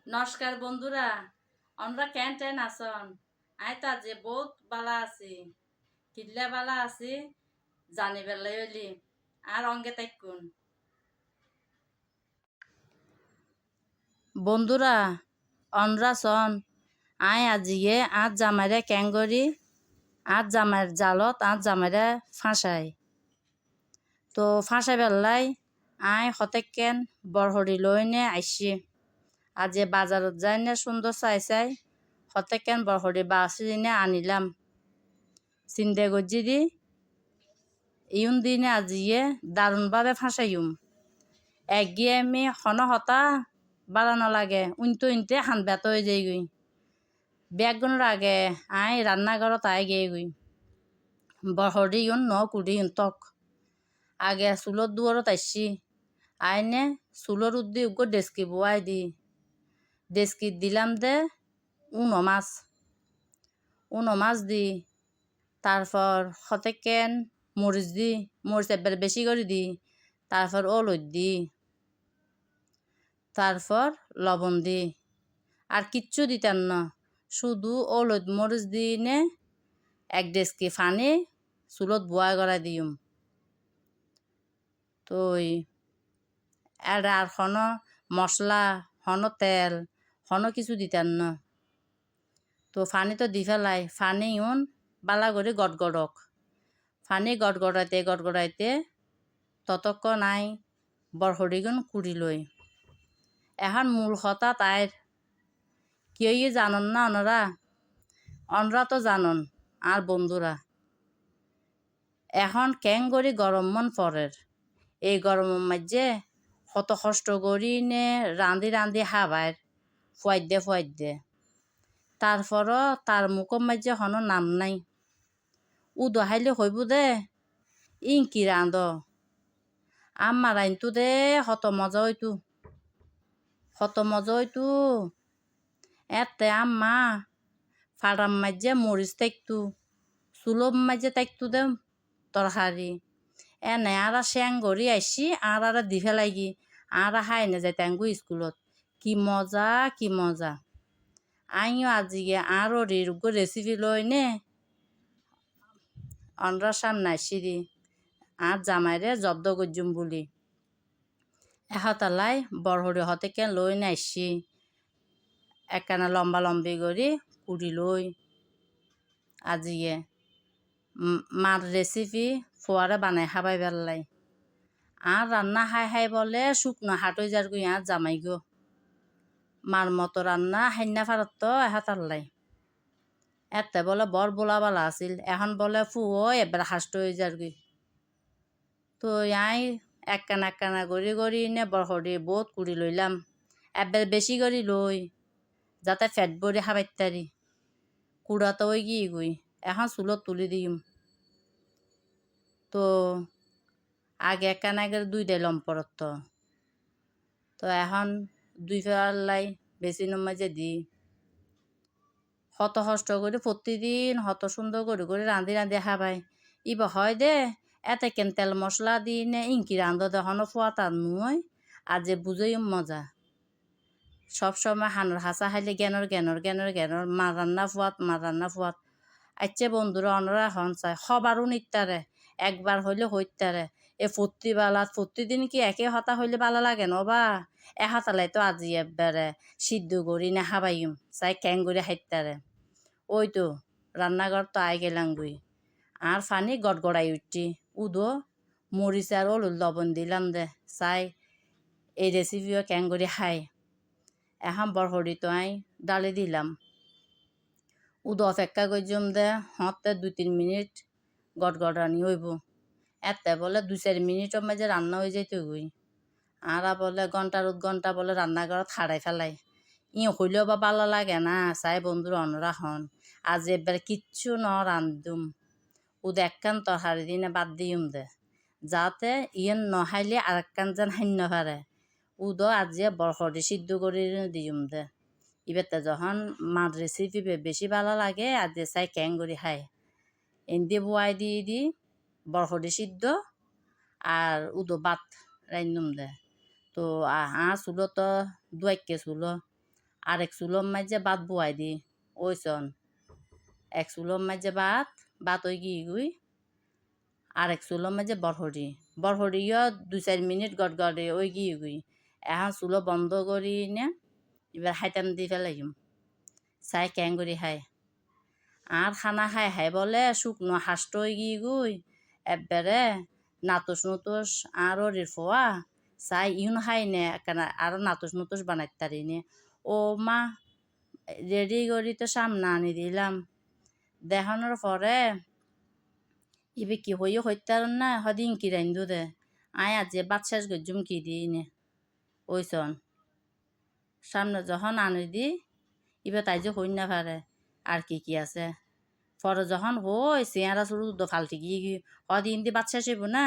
নমস্কার বন্ধুরা, আমরা কেন টেন আসন আই তা যে বহুত বালা আছি, কিল্লা বালা আছি জানি বেলাই হইলি আর অঙ্গে তাইকুন বন্ধুরা অনরা সন আই আজিয়ে আজ জামাইরে ক্যাঙ্গরি আজ জামাইর জালত আজ জামাইরে ফাঁসাই তো ফাঁসাই বেলাই আই হতেকেন বরহরি লইনে আইসি আজ বাজারত যাই না সুন্দর চাই চাই হতেকেন বরহরি বাসিনে আনিলাম চিন্তা গজি দি ইউন দিনে আজিয়ে দারুণভাবে ফাঁসাইম একগিয়ে আমি হতা বাড়ানো লাগে উনতে হান বেত হয়ে যাই গই বেগুনের আগে আই রান্নাঘরত আই গিয়ে গই বহরি ইউন ন কুড়ি ইউন তক আগে চুলত দুয়ারত আইসি আইনে চুলোর উদ্দি উগ্র ডেস্কি বোয়াই দি ডেস্কি দিলাম দে উনো মাছ দি তারপর হতেকেন মরিচ একবার বেশি করে দি তারপর অলদ দি তারপর লবণ দি আর কিচ্ছু দিতেন না শুধু অলদ মরিচ দিনে এক ডেস্কি ফানি চুলত বোয়া করা দিম তো আর মশলা তেল কিছু দিতেন না তো ফানি তো দি ফেলাই ফানি ইউন বালা করে গড়গড়ক ফানি গড়গড়াইতে ততক্ষণ নাই বরহরিগুন কুড়ি লই এখন মূল কথা তাইর কেউ জানন না অনরা তো জানন আর বন্ধুরা এখন ক্যাং করি গরম মন পরের এই গরমের মাঝে কত কষ্ট করি নে রান্ধি হাবায় ফুয়াই দে তারপরও তার মুখের মাঝে হনো নাম নাই হাইলে হইব দে কি রান্ধ আমার আইনতো দে কত মজা হইতু এতে আম্মা ফাড়াম মাঝে মরিচ তাইকতু চুলব মাঝে তাইকতু দে তরকারি এনে আর শ্যাং গড়ি আইসি আর দি ফেলাইগি আর হাই না যাইতে আঙ্গু স্কুলত কি মজা আইও আজিগে আর রিরুগো রেসিপি লই নে অনরা সামনে আইসিরি আর জামাইরে জব্দ গজ্জুম বলি এহতালাই বরহরি হতেকে লই নাইসি একখানা লম্বি করি কুড়ি লই আজিয়ে মার রেসিপি ফোয়ারে বানাই খাবাই বেললাই আর রান্না হাই বলে শুকনো হাটই যার গুই আর জামাই গো মার মতো রান্না হাইনা ফারত তো এহাতারলাই এতে বলে বর বোলাবালা আছিল এখন বলে ফুও এবার হাসট হয়ে যার গুই তো আই একখানা গড়ি নে বরহরি বহুত কুড়ি লইলাম এবার বেশি করি লই যাতে ফেট ভরি খাবাইতারি কুড়া তো ওই গই এখন চুলত তুলি দিম তো আগে একখানা দুইটাই লম্পরত তো এখন দুই ফেলাই বেশি নমাজে দি কষ্ট করে প্রতিদিন সুন্দর করে রাঁধি খাবাই ইবা হয় দে এতে কেন তেল মশলা দি নে ইনকি রান্ধ দেখানো ফোয়া তার নয় আর যে বুঝেই মজা সবসময় হানোর হাসা খাইলে জ্ঞানর মার রান্না ফুয়াত আচ্ছা বন্ধুরা অনরা হন চাই সবারও নিতারে একবার হইলে হইতারে প্রতিদিন কি একে হতা হইলে ভালো লাগে ন বা হাতালাই তো আজি একবারে সিদ্ধ করি না খাবাইম চাই ক্যাং করে খাইতারে ওই তো রান্নাঘর তো আই গেলাম গুই আর ফানি গড়গড়াই উঠছি মরিচ আর লবণ দিলাম দে চাই এই রেসিপিও ক্যাং করে খাই এখন বরহরি তো আই ডালি দিলাম অপেক্ষা করছম দে হতে 2-3 মিনিট গড়গড়ানি হইব এতে বলে 2-4 মিনিটের মাঝে রান্না হয়ে যাইতে গই আর বলে ঘন্টা বলে রান্নাঘরত হারাই ফেলাই হইলেও বা ভালো লাগে না চাই বন্ধুর অনরা হন আজ এবার কিচ্ছু ন রান্ধুম একখান তরকারি দিনে বাদ দিম দে যাতে নহাইলে আর একখান যেন হান্য পারে আজিয়ে বরহরি সিদ্ধ করে দিম দে ইবেতে যখন মার রেসিপি বেশি ভালো লাগে আজ চাই ক্যাং করে খাই এনদি বোয়াই দি বরহরি সিদ্ধ আর ভাত রাইনুম দে তো চুলো তো দুয়াইকে চুলো আর এক চুলোর মাঝে ভাত বুয়াই দি ওইসন এক চুলোর মাঝে ভাত ওই গুই আর এক চুলোর মাঝে বরহরিও 2-4 মিনিট গড়ে ওই গুই এখন চুলো বন্ধ করি নে এবার হাইতাম দি ফেলাইম চাই কেং করি খাই আর খানা খাই বলে শুকনো হাঁসটো গুই একবারে নাতুস আর ওরির ফোয়া চাই ইউন খাই নে আর নাতুস বানাই তারি নে ও মা রেডি করি তো সামনে আনি দিলাম দেখানোর পরে ইবে কি হইও হইতার না হদিন কি রাইন্দু দে আয় আজ যে বাদ শেষ গজুম কি দিই নে ওইসন সামনে যখন আনি দি ইবে তাই যে হই না পারে আর কি আছে পরে যখন হই চেয়ারা শুরু ফালতি গিয়ে হদিন দি বাদ শেষ হইব না